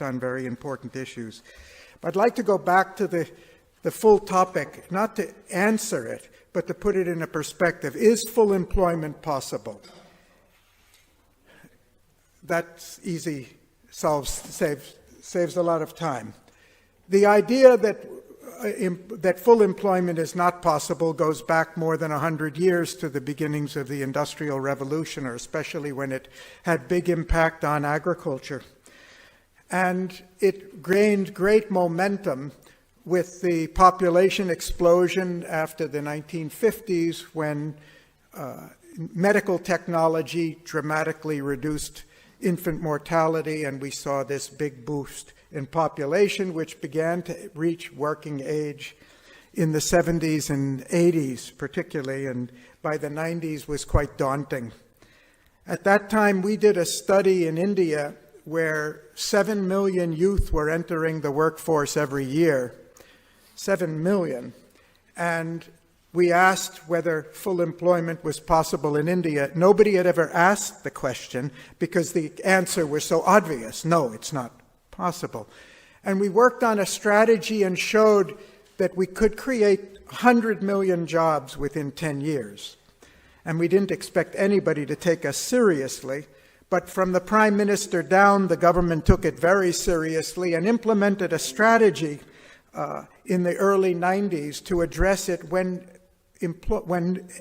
on very important issues. But I'd like to go back to the full topic, not to answer it, but to put it in a perspective. Is full employment possible? That's easy, saves a lot of time. The idea that full employment is not possible goes back more than 100 years to the beginnings of the Industrial Revolution, or especially when it had big impact on agriculture. And it gained great momentum with the population explosion after the 1950s, when medical technology dramatically reduced infant mortality, and we saw this big boost in population, which began to reach working age in the 70s and 80s particularly, and by the 90s was quite daunting. At that time, we did a study in India where 7 million youth were entering the workforce every year. 7 million. And we asked whether full employment was possible in India. Nobody had ever asked the question because the answer was so obvious. No, it's not possible. And we worked on a strategy and showed that we could create 100 million jobs within 10 years. And we didn't expect anybody to take us seriously. But from the Prime Minister down, the government took it very seriously and implemented a strategy in the early 90s to address it when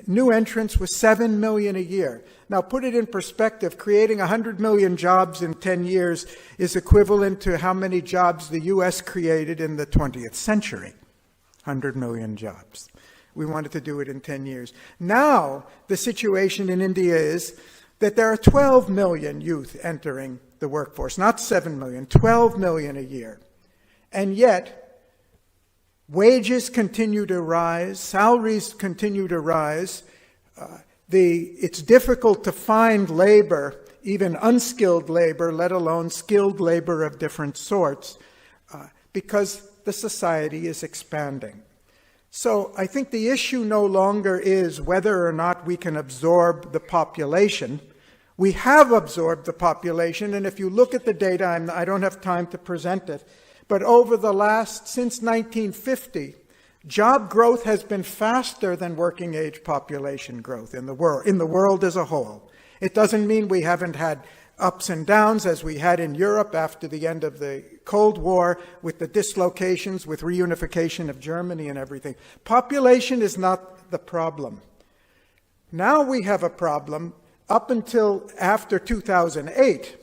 new entrants was 7 million a year. Now, put it in perspective, creating 100 million jobs in 10 years is equivalent to how many jobs the U.S. created in the 20th century. 100 million jobs. We wanted to do it in 10 years. Now, the situation in India is that there are 12 million youth entering the workforce, not 7 million, 12 million a year. And yet, wages continue to rise, salaries continue to rise. It's difficult to find labor, even unskilled labor, let alone skilled labor of different sorts, because the society is expanding. So I think the issue no longer is whether or not we can absorb the population. We have absorbed the population, and if you look at the data, I don't have time to present it, but since 1950, job growth has been faster than working age population growth in the world as a whole. It doesn't mean we haven't had ups and downs as we had in Europe after the end of the Cold War with the dislocations, with reunification of Germany and everything. Population is not the problem. Now we have a problem. Up until after 2008,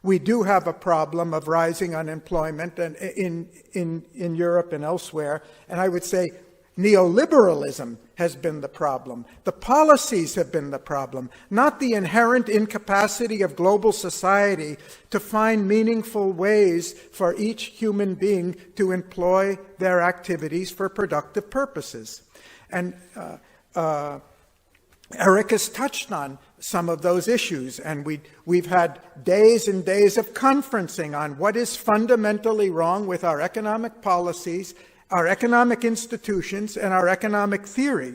we do have a problem of rising unemployment and in Europe and elsewhere. And I would say neoliberalism has been the problem. The policies have been the problem, not the inherent incapacity of global society to find meaningful ways for each human being to employ their activities for productive purposes. And Eric has touched on some of those issues, and we've had days and days of conferencing on what is fundamentally wrong with our economic policies, our economic institutions, and our economic theory.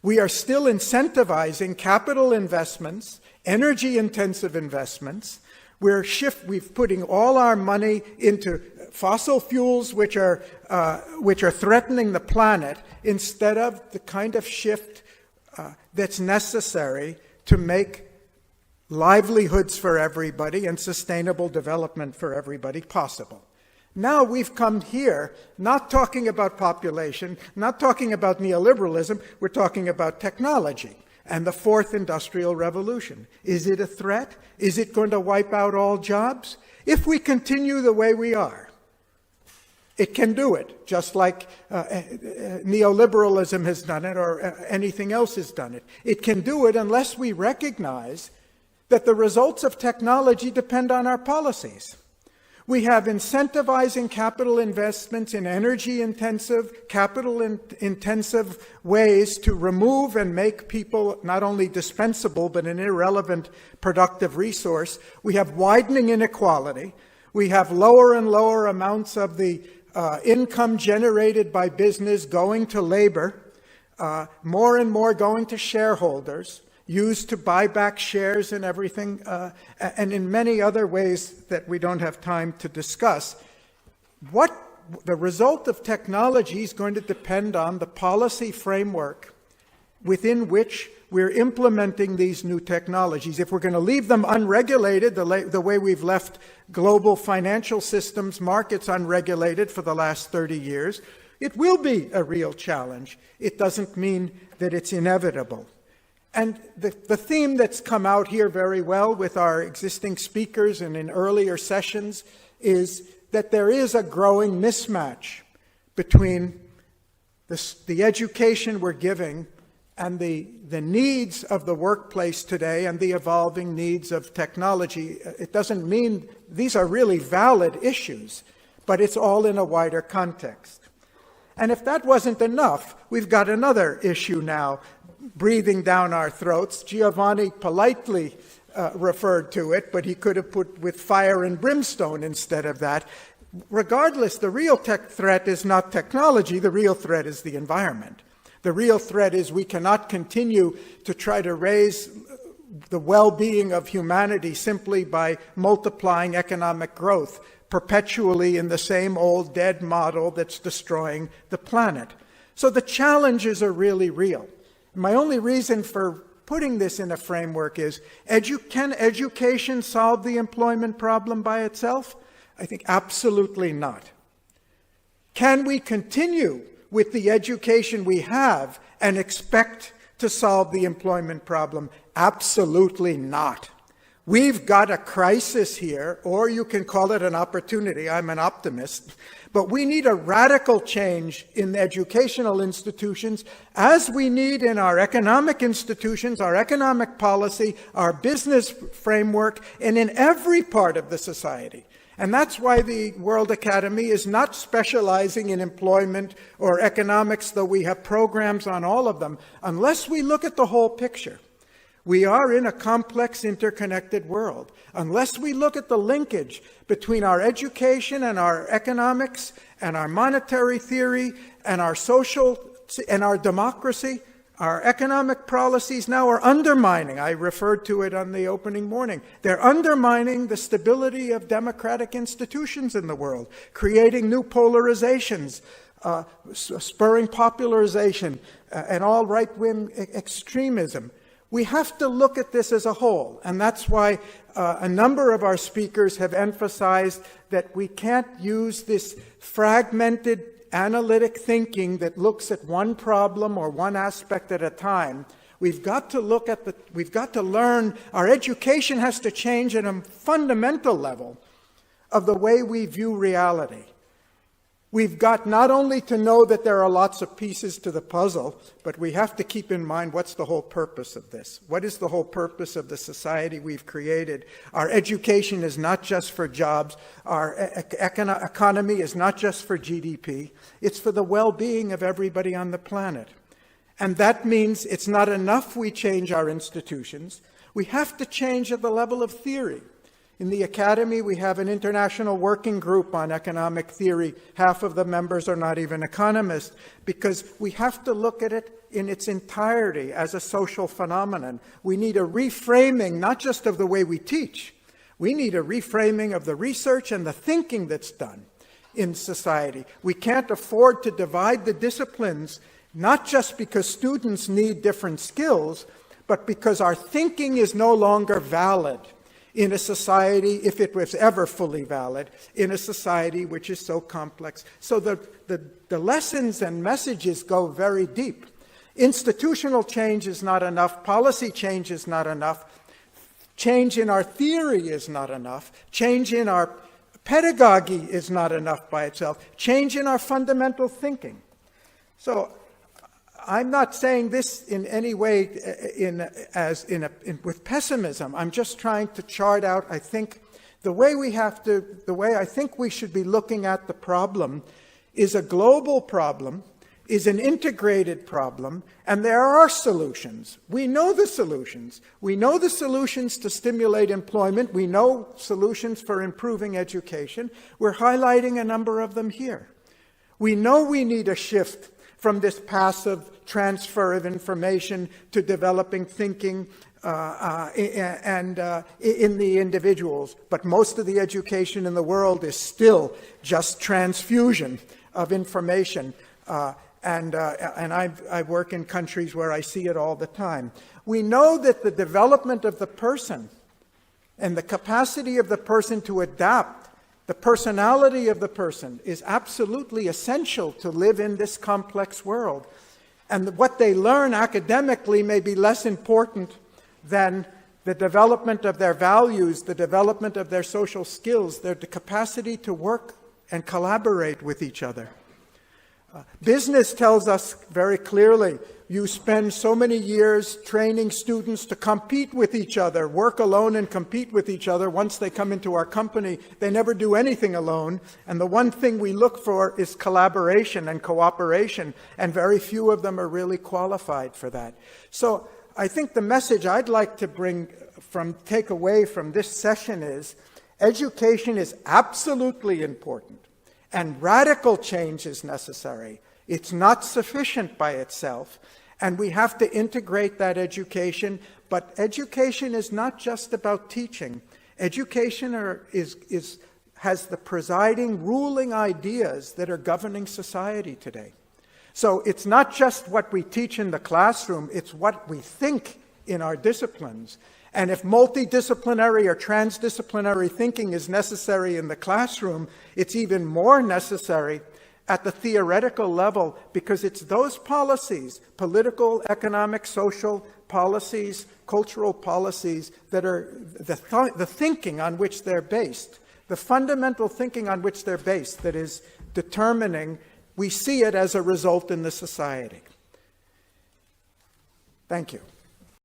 We are still incentivizing capital investments, energy-intensive investments. We're putting all our money into fossil fuels, which are threatening the planet, instead of the kind of shift that's necessary to make livelihoods for everybody and sustainable development for everybody possible. Now we've come here not talking about population, not talking about neoliberalism, we're talking about technology and the fourth industrial revolution. Is it a threat? Is it going to wipe out all jobs? If we continue the way we are, it can do it, just like neoliberalism has done it or anything else has done it. It can do it unless we recognize that the results of technology depend on our policies. We have incentivizing capital investments in energy-intensive, capital-intensive ways to remove and make people not only dispensable, but an irrelevant productive resource. We have widening inequality. We have lower and lower amounts of the income generated by business going to labor, more and more going to shareholders. used to buy back shares and everything, and in many other ways that we don't have time to discuss. What the result of technology is going to depend on the policy framework within which we're implementing these new technologies. If we're going to leave them unregulated, the way we've left global financial systems, markets unregulated for the last 30 years, it will be a real challenge. It doesn't mean that it's inevitable. And the theme that's come out here very well with our existing speakers and in earlier sessions is that there is a growing mismatch between the education we're giving and the needs of the workplace today and the evolving needs of technology. It doesn't mean these are really valid issues, but it's all in a wider context. And if that wasn't enough, we've got another issue now breathing down our throats. Giovanni politely referred to it, but he could have put with fire and brimstone instead of that. Regardless, the real threat is not technology, the real threat is the environment. The real threat is we cannot continue to try to raise the well-being of humanity simply by multiplying economic growth perpetually in the same old dead model that's destroying the planet. So the challenges are really real. My only reason for putting this in a framework is, can education solve the employment problem by itself? I think absolutely not. Can we continue with the education we have and expect to solve the employment problem? Absolutely not. We've got a crisis here, or you can call it an opportunity. I'm an optimist. But we need a radical change in the educational institutions, as we need in our economic institutions, our economic policy, our business framework, and in every part of the society. And that's why the World Academy is not specializing in employment or economics, though we have programs on all of them, unless we look at the whole picture. We are in a complex, interconnected world. Unless we look at the linkage between our education and our economics and our monetary theory and our social and our democracy, our economic policies now are undermining, I referred to it on the opening morning, they're undermining the stability of democratic institutions in the world, creating new polarizations, spurring popularization, and all right-wing extremism. We have to look at this as a whole, and that's why a number of our speakers have emphasized that we can't use this fragmented analytic thinking that looks at one problem or one aspect at a time. We've got to learn, our education has to change at a fundamental level of the way we view reality. We've got not only to know that there are lots of pieces to the puzzle, but we have to keep in mind what's the whole purpose of this. What is the whole purpose of the society we've created? Our education is not just for jobs. Our economy is not just for GDP. It's for the well-being of everybody on the planet. And that means it's not enough we change our institutions. We have to change at the level of theory. In the Academy, we have an international working group on economic theory. Half of the members are not even economists, because we have to look at it in its entirety as a social phenomenon. We need a reframing, not just of the way we teach. We need a reframing of the research and the thinking that's done in society. We can't afford to divide the disciplines, not just because students need different skills, but because our thinking is no longer valid in a society, if it was ever fully valid, in a society which is so complex. So the lessons and messages go very deep. Institutional change is not enough. Policy change is not enough. Change in our theory is not enough. Change in our pedagogy is not enough by itself. Change in our fundamental thinking. So I'm not saying this in any way with pessimism. I'm just trying to chart out, I think, the way I think we should be looking at the problem is a global problem, is an integrated problem, and there are solutions. We know the solutions. We know the solutions to stimulate employment. We know solutions for improving education. We're highlighting a number of them here. We know we need a shift from this passive transfer of information to developing thinking in the individuals. But most of the education in the world is still just transfusion of information. And I work in countries where I see it all the time. We know that the development of the person and the capacity of the person to adapt, the personality of the person, is absolutely essential to live in this complex world. And what they learn academically may be less important than the development of their values, the development of their social skills, their capacity to work and collaborate with each other. Business tells us very clearly, you spend so many years training students to compete with each other, work alone and compete with each other. Once they come into our company, they never do anything alone. And the one thing we look for is collaboration and cooperation, and very few of them are really qualified for that. So I think the message I'd like to take away from this session is, education is absolutely important. And radical change is necessary. It's not sufficient by itself. And we have to integrate that education. But education is not just about teaching. Education has the presiding, ruling ideas that are governing society today. So it's not just what we teach in the classroom, it's what we think in our disciplines. And if multidisciplinary or transdisciplinary thinking is necessary in the classroom, it's even more necessary at the theoretical level, because it's those policies, political, economic, social policies, cultural policies, that are the thinking on which they're based, the fundamental thinking on which they're based, that is determining. We see it as a result in the society. Thank you.